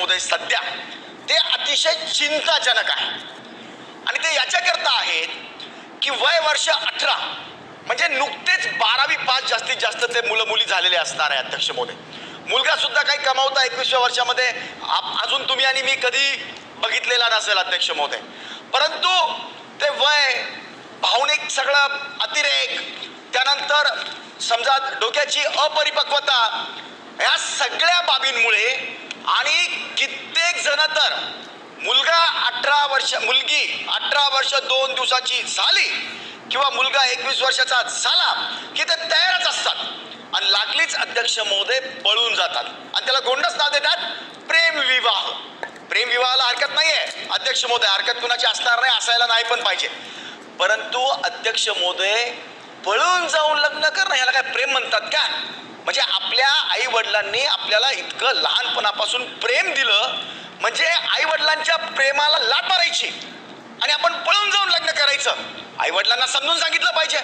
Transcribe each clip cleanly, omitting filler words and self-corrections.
महोदय सध्या ते अतिशय चिंताजनक आहे. आणि ते याच्याकरता आहेत की वय वर्ष 18 म्हणजे नुकतेच 12वी पास जास्तीत जास्त ते मुलं मुली झालेले असणार आहे अध्यक्ष महोदय. मुलगा सुद्धा काही कमावता 21व्या वर्षामध्ये अजून तुम्ही आणि मी कधी बघितलेला नसेल अध्यक्ष महोदय. परंतु ते वय, भावनिक सगळं अतिरेक, त्यानंतर समजा डोक्याची अपरिपक्वता, या सगळ्या बाबींमुळे आणि कित्येक जण तर मुलगा 18 वर्ष, मुलगी 18 वर्ष 2 दिवसाची झाली किंवा मुलगा 21 वर्षाचा झाला की ते तयारच असतात आणि लागलीच अध्यक्ष महोदय पळून जातात आणि त्याला गोंडस नाव देतात प्रेमविवाह. प्रेमविवाहाला हरकत नाहीये अध्यक्ष महोदय, हरकत कुणाची असणार नाही, असायला नाही पण पाहिजे. परंतु अध्यक्ष महोदय पळून जाऊन लग्न करणं याला काय प्रेम म्हणतात का? म्हणजे आपल्या आई वडिलांनी आपल्याला इतकं लहानपणापासून प्रेम दिलं, म्हणजे आई वडिलांच्या प्रेमाला लाथ मारायची आणि आपण पळून जाऊन लग्न करायचं. आई वडिलांना समजून सांगितलं पाहिजे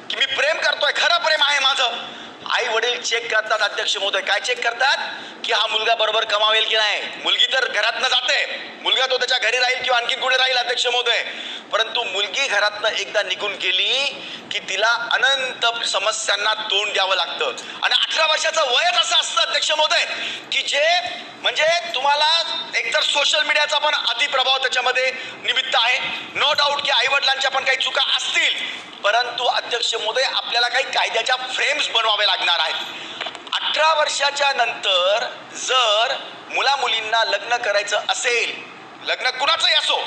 की मी प्रेम करतोय, खरं प्रेम आहे माझं. आई वडील चेक करतात अध्यक्ष महोदय. काय चेक करतात? की हा मुलगा बरोबर कमावेल की नाही. मुलगी तर घरातनं जाते, मुलगा तो त्याच्या घरी राहील किंवा आणखी कुठे राहील अध्यक्ष महोदय. परंतु मुलगी घरातनं एकदा निघून गेली की तिला अनंत समस्यांना तोंड द्यावं लागतं. आणि 18 वर्षाचं वयच असं असतं अध्यक्ष महोदय की जे म्हणजे तुम्हाला एकतर सोशल मीडियाचा पण अतिप्रभाव त्याच्यामध्ये निमित्त आहे. नो डाऊट की आई वडिलांच्या पण काही चुका असतील, परंतु अध्यक्ष महोदय आपल्याला काही कायद्याच्या फ्रेम्स बनवावे लागणार आहेत. 18 वर्षाच्या नंतर जर मुला मुलींना लग्न करायचं असेल, लग्न कुणाचंही असो,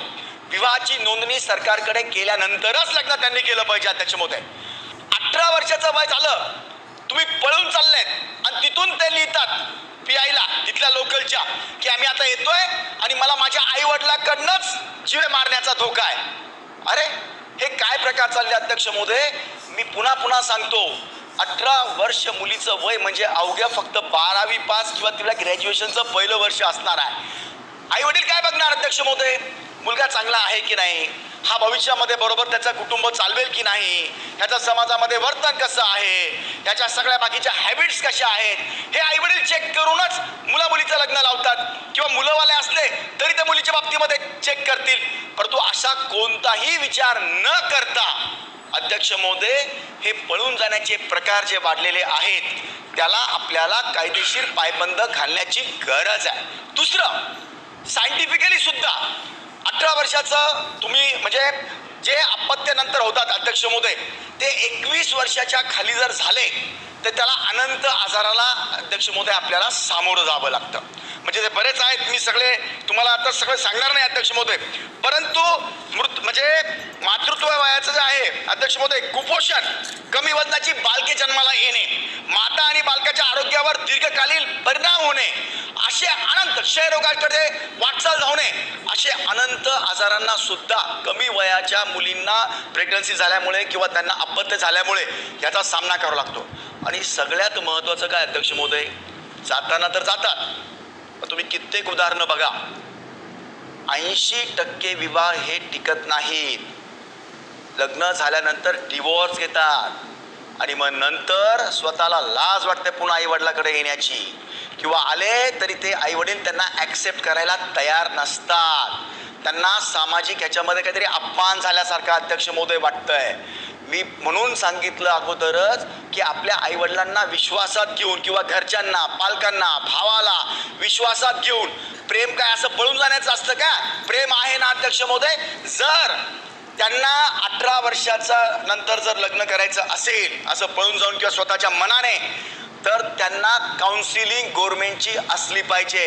विवाहाची नोंदणी सरकारकडे केल्यानंतरच लग्न त्यांनी केलं पाहिजे अध्यक्ष महोदय. 18 वर्षाचं वय झालं, तुम्ही पळून चाललेत आणि तिथून ते लिहितात पीआयला तिथल्या लोकलच्या की आम्ही आता येतोय आणि मला माझ्या आई वडिलांकडनंच जीवे मारण्याचा धोका आहे. अरे हे काय प्रकार चालले अध्यक्ष महोदय? मी पुन्हा पुन्हा सांगतो, 18 वर्ष मुलीचं वय म्हणजे अवघ्या फक्त 12वी पास किंवा तिला ग्रॅज्युएशनचं पहिलं वर्ष असणार आहे. आई वडील काय बघणार अध्यक्ष महोदय? मुलगा चांगला आहे की नाही, हा भविष्यामध्ये बरोबर त्याचं कुटुंब चालवेल की नाही, ह्याचं समाजामध्ये वर्तन कसं आहे, ह्याच्या सगळ्या बाकीच्या हॅबिट्स कशा आहेत, हे आई वडील चेक करूनच मुला मुलीचं लग्न लावतात. किंवा मुलंवाले असले तरी त्या मुलीच्या बाबतीमध्ये चेक करतील. परंतु असा कोणताही विचार न करता अध्यक्ष महोदय हे पळून जाण्याचे प्रकार जे वाढलेले आहेत त्याला आपल्याला कायदेशीर पायबंद घालण्याची गरज आहे. दुसरं, सायंटिफिकली सुद्धा 18 वर्षाचं तुम्ही म्हणजे जे अपत्य नंतर होतात अध्यक्ष महोदय ते 21 वर्षाच्या खाली जर झाले तर त्याला अनंत आजाराला अध्यक्ष महोदय आपल्याला सामोरं जावं लागतं. म्हणजे ते बरेच आहेत, मी सगळे तुम्हाला आता सगळे सांगणार नाही अध्यक्ष महोदय. परंतु म्हणजे मातृत्व वयाचं जे आहे अध्यक्ष महोदय, कुपोषण, कमी वजनाची बालके जन्माला येणे, माता आणि बालकाच्या आरोग्यावर दीर्घकालीन परिणाम होणे, असे अनंत क्षयरोगाकडे वाटचाल होणे, असे अनंत आजारांना सुद्धा कमी वयाच्या मुलींना प्रेग्नन्सी झाल्यामुळे किंवा त्यांना अपत्य झाल्यामुळे याचा सामना करावा लागतो. आणि सगळ्यात महत्त्वाचं काय अध्यक्ष महोदय, जाताना तर जातात, तुम्ही कित्येक उदाहरणं बघा, 80% विवाह हे टिकत नाहीत. लग्न झाल्यानंतर डिवोर्स घेतात आणि मग नंतर स्वतःला लाज वाटते पुन्हा आई वडिलाकडे येण्याची, किंवा आले तरी ते आई वडील त्यांना ॲक्सेप्ट करायला तयार नसतात. त्यांना सामाजिक ह्याच्यामध्ये काहीतरी अपमान झाल्यासारखं अध्यक्ष महोदय वाटतंय. मी म्हणून सांगितलं अगोदरच की आपल्या आई वडिलांना विश्वासात घेऊन किंवा घरच्यांना, पालकांना, भावाला विश्वासात घेऊन, प्रेम काय असं पळून जाण्याचं असतं का? प्रेम आहे ना अध्यक्ष महोदय, जर त्यांना 18 वर्षाचा नंतर जर लग्न करायचं असेल असं पळून जाऊन किंवा स्वतःच्या मनाने, तर त्यांना काउन्सिलिंग गव्हर्नमेंटची असली पाहिजे.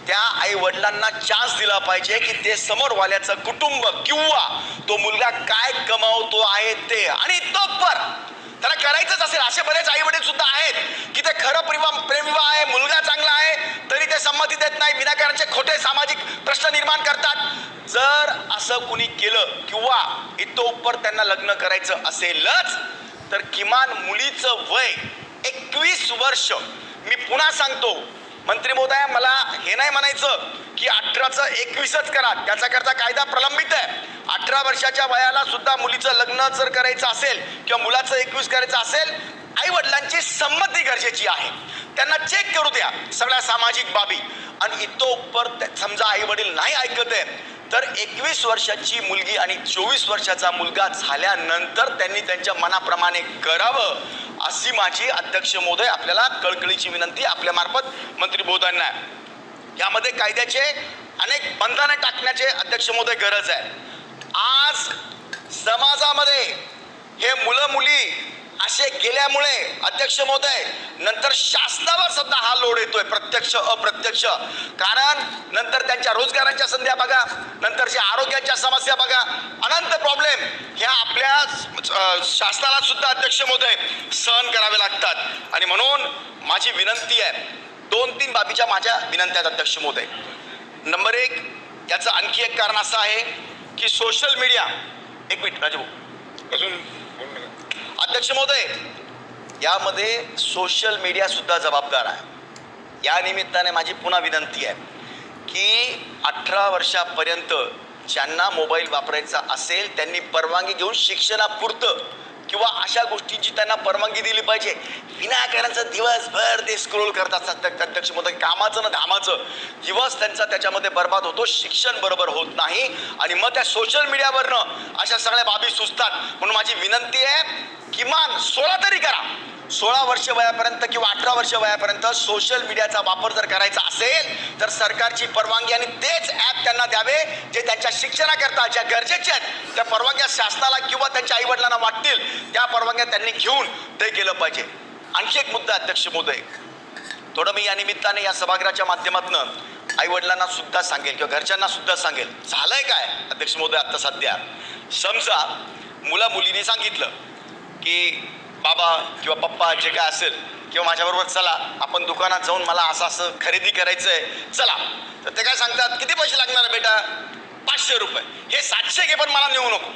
त्या आई वडिलांना चान्स दिला पाहिजे की ते समोरवाल्याचं कुटुंब किंवा तो मुलगा काय कमावतो आहे ते, आणि तो पर त्याला करायचंच असेल. असे बरेच आई वडील सुद्धा आहेत की ते खरं प्रेमविवाह आहे, मुलगा चांगला आहे, तरी ते संमती देत नाही, विनाकारणचे खोटे सामाजिक प्रश्न निर्माण करतात. जर असं कुणी केलं किंवा इतोपर त्यांना लग्न करायचं असेलच तर किमान मुलीचं वय 21 वर्ष, मी पुन्हा सांगतो मंत्री महोदय, मला हे नाही म्हणायचं की 18चं 21च करा, त्याच्याकरता कायदा प्रलंबित आहे. 18 वर्षाच्या वयाला सुद्धा मुलीचं लग्न जर करायचं असेल किंवा मुलाचं 21 करायचं असेल, आई वडिलांची संमती गरजेची आहे. त्यांना चेक करू द्या सगळ्या सामाजिक बाबी. आणि इतोपर समजा आई वडील नाही ऐकत आहे तर 21 वर्षाची मुलगी आणि 24 वर्षाचा मुलगा झाल्यानंतर त्यांनी त्यांच्या मनाप्रमाणे करावं, अशी माझी अध्यक्ष महोदय आपल्याला कळकळीची विनंती आपल्या मार्फत मंत्री महोदयांना आहे. यामध्ये कायद्याचे अनेक बंधने टाकण्याचे अध्यक्ष महोदय गरज आहे. आज समाजामध्ये हे मुलं मुली असे गेल्यामुळे अध्यक्ष महोदय नंतर शासनावर सुद्धा हा लोड येतोय, प्रत्यक्ष अप्रत्यक्ष. कारण नंतर त्यांच्या रोजगाराच्या संध्या बघा, नंतरच्या आरोग्याच्या समस्या बघा, अनंत प्रॉब्लेम ह्या आपल्या शासनाला सुद्धा अध्यक्ष महोदय सहन करावे लागतात. आणि म्हणून माझी विनंती आहे, 2-3 बाबीच्या माझ्या विनंत्या आहेत अध्यक्ष महोदय. नंबर 1, याचं आणखी एक कारण असं आहे की सोशल मीडिया, एक मिनिट राजू अध्यक्ष महोदय, यामध्ये सोशल मीडिया सुद्धा जबाबदार आहे. या निमित्ताने माझी पुन्हा विनंती आहे की 18 वर्षापर्यंत ज्यांना मोबाईल वापरायचा असेल त्यांनी परवानगी घेऊन शिक्षणापुरतं किंवा अशा गोष्टींची त्यांना परवानगी दिली पाहिजे. विनाकारांचं दिवसभर ते स्क्रोल करत असतात अध्यक्ष महोदय, कामाचं ना धामाचं दिवस त्यांचा त्याच्यामध्ये बर्बाद होतो, शिक्षण बरोबर होत नाही आणि मग त्या सोशल मीडियावरनं अशा सगळ्या बाबी सुचतात. म्हणून माझी विनंती आहे, किमान 16 तरी करा. 16 वर्ष वयापर्यंत किंवा 18 वर्ष वयापर्यंत सोशल मीडियाचा वापर जर करायचा असेल तर सरकारची परवानगी आणि तेच ॲप त्यांना द्यावे जे त्यांच्या शिक्षणाकरता ज्या गरजेच्या आहेत त्या परवानग्या शासनाला किंवा त्यांच्या आईवडिलांना वाटतील त्या परवानग्या त्यांनी घेऊन ते केलं पाहिजे. आणखी एक मुद्दा अध्यक्ष महोदय, थोडं मी या निमित्ताने या सभागृहाच्या माध्यमातून आईवडिलांना सुद्धा सांगेल किंवा घरच्यांना सुद्धा सांगेल. झालंय काय अध्यक्ष महोदय, आता सध्या समजा मुला मुलीने सांगितलं की बाबा किंवा पप्पा जे काय असेल किंवा माझ्याबरोबर चला आपण दुकानात जाऊन मला असं असं खरेदी करायचं आहे चला, तर ते काय सांगतात किती पैसे लागणार बेटा, 500 रुपये. हे 700 घे पण मला नेऊ नको.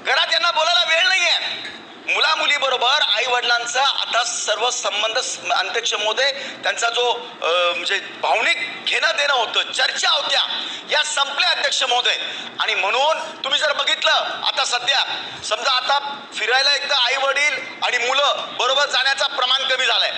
घरात यांना बोलायला वेळ नाही आहे. मुला मुलीबरोबर आई वडिलांचा आता सर्व संबंध अध्यक्ष महोदय त्यांचा जो म्हणजे भावनिक घेणं देणं होतं, चर्चा होत्या, या संपल्या अध्यक्ष महोदय. आणि म्हणून तुम्ही जर बघितलं आता सध्या समजा आता फिरायला एकदा आई वडील आणि मुलं बरोबर जाण्याचं प्रमाण कमी झालंय.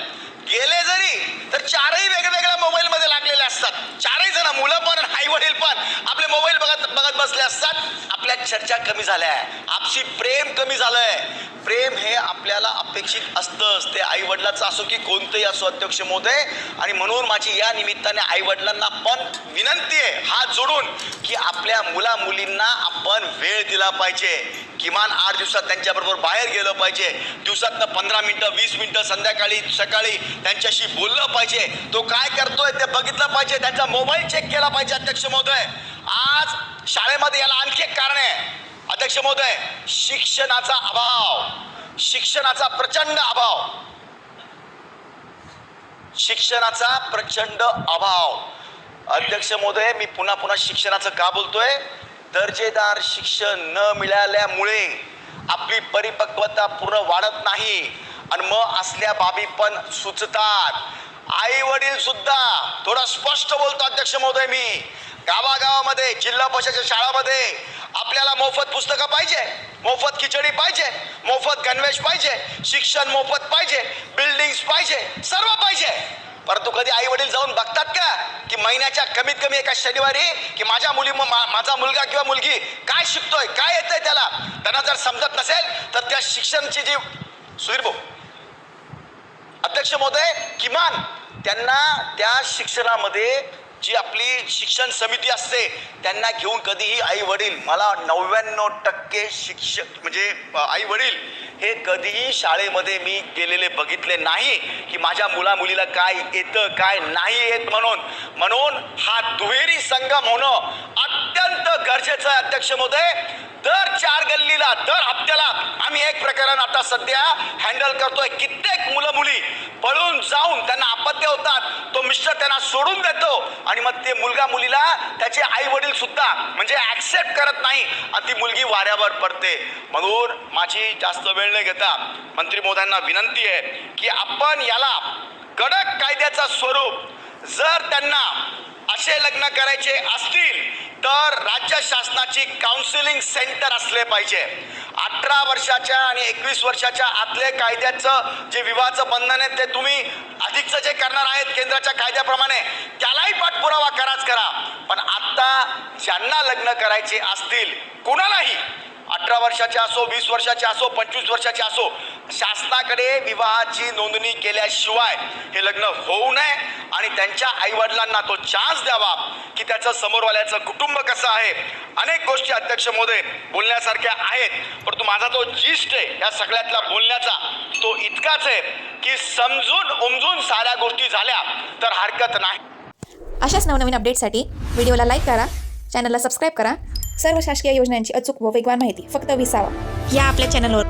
गेले जरी तर 4ही वेगवेगळ्या मोबाईल मध्ये लागलेले असतात. 4ही जण, मुलं पण आई वडील पण आपले मोबाईल बघत बघत बसले असतात. आपल्या चर्चा कमी झाल्या, आपसी प्रेम कमी झालंय. प्रेम हे आपल्याला अपेक्षित असतं, ते आई वडिलाचं असो की कोणतंही असो अध्यक्ष महोदय. आणि म्हणून माझी या निमित्ताने आई वडिलांना पण विनंती आहे हात जोडून की आपल्या मुला मुलींना आपण वेळ दिला पाहिजे. किमान 8 दिवसात त्यांच्याबरोबर बाहेर गेलं पाहिजे. दिवसातनं 15 मिनिटं 20 मिनिटं संध्याकाळी सकाळी त्यांच्याशी बोललं पाहिजे. तो काय करतोय ते बघितलं पाहिजे, त्यांचा मोबाईल चेक केला पाहिजे अध्यक्ष महोदय. आज शाळेमध्ये याला आणखी एक कारण आहे अध्यक्ष महोदय, शिक्षणाचा अभाव, शिक्षणाचा प्रचंड अभाव, शिक्षणाचा प्रचंड अभाव. अध्यक्ष महोदय, मी पुन्हा पुन्हा शिक्षणाचं का बोलतोय, दर्जेदार शिक्षण न मिळाल्यामुळे आपली परिपक्वता पूर्ण वाढत नाही आणि मग असल्या बाबी पण सुचतात. आई वडील सुद्धा, थोडं स्पष्ट बोलतो अध्यक्ष महोदय, मी गावागावामध्ये जिल्हा परिषदेच्या शाळामध्ये आपल्याला मोफत पुस्तकं पाहिजे, मोफत खिचडी पाहिजे, मोफत गणवेश पाहिजे, शिक्षण मोफत पाहिजे, बिल्डिंग्स पाहिजे, सर्व पाहिजे. परंतु कधी आई वडील जाऊन बघतात का की महिन्याच्या कमीत कमी एका शनिवारी की माझा मुलगा किंवा मुलगी काय शिकतोय, काय येतंय त्याला, त्यांना जर समजत नसेल तर त्या शिक्षणाची जी सुधीर भाऊ अध्यक्ष महोदय, किमान त्यांना त्या शिक्षणामध्ये जी आपली शिक्षण समिती असते त्यांना घेऊन कधीही आई वडील, मला 99% शिक्षक म्हणजे आई वडील हे कधीही शाळेमध्ये मी गेलेले बघितले नाही की माझ्या मुला मुलीला काय येतं काय नाही येत. म्हणून हा दुहेरी संगम होणं अत्यंत गरजेचं आहे अध्यक्ष महोदय. दर 4 गल्लीला दर हप्त्याला आम्ही एक प्रकरण आता सध्या हँडल करतोय. कित्येक मुलं मुली पळून जाऊन त्यांना अपत्य होतात, तो मिस्टर त्यांना सोडून देतो आणि मग ते मुलगा मुलीला त्याचे आई वडील सुद्धा म्हणजे ऍक्सेप्ट करत नाही आणि ती मुलगी वाऱ्यावर पडते. म्हणून माझी जास्त वेळ न घेता मंत्री महोदयांना विनंती आहे की आपण याला कडक कायद्याचा स्वरूप, जर त्यांना असे लग्न करायचे असतील तर राज्य शासनाची काउन्सिलिंग सेंटर असले पाहिजे. 18 वर्षाच्या आणि 21 वर्षाच्या आतले कायद्याचं जे विवाहाचं बंधन आहे ते तुम्ही अधिकचं जे करणार आहेत केंद्राच्या कायद्याप्रमाणे त्यालाही पाठपुरावा कराच करा. पण आता ज्यांना लग्न करायचे असतील कोणालाही 18 वर्षाचे असो, 20 वर्षाचे असो, 25 वर्षाचे असो, शासनाकडे विवाहाची नोंदणी केल्याशिवाय हे लग्न होऊ नये आणि त्यांच्या आईवडिलांना तो चान्स द्यावा की त्याचं समोरवाल्याचं कुटुंब कसं आहे. अनेक गोष्टी अध्यक्ष महोदय बोलण्यासारख्या आहेत, परंतु माझा तो जिस्ट आहे या सगळ्यातला बोलण्याचा तो इतकाच आहे की समजून उमजून साऱ्या गोष्टी झाल्या तर हरकत नाही. अशाच नवनवीन अपडेटसाठी व्हिडिओला लाईक करा, चॅनलला सबस्क्राईब करा. सर्व शासकीय योजनांची अचूक व वेगवान माहिती फक्त 20 या आपल्या चॅनलवर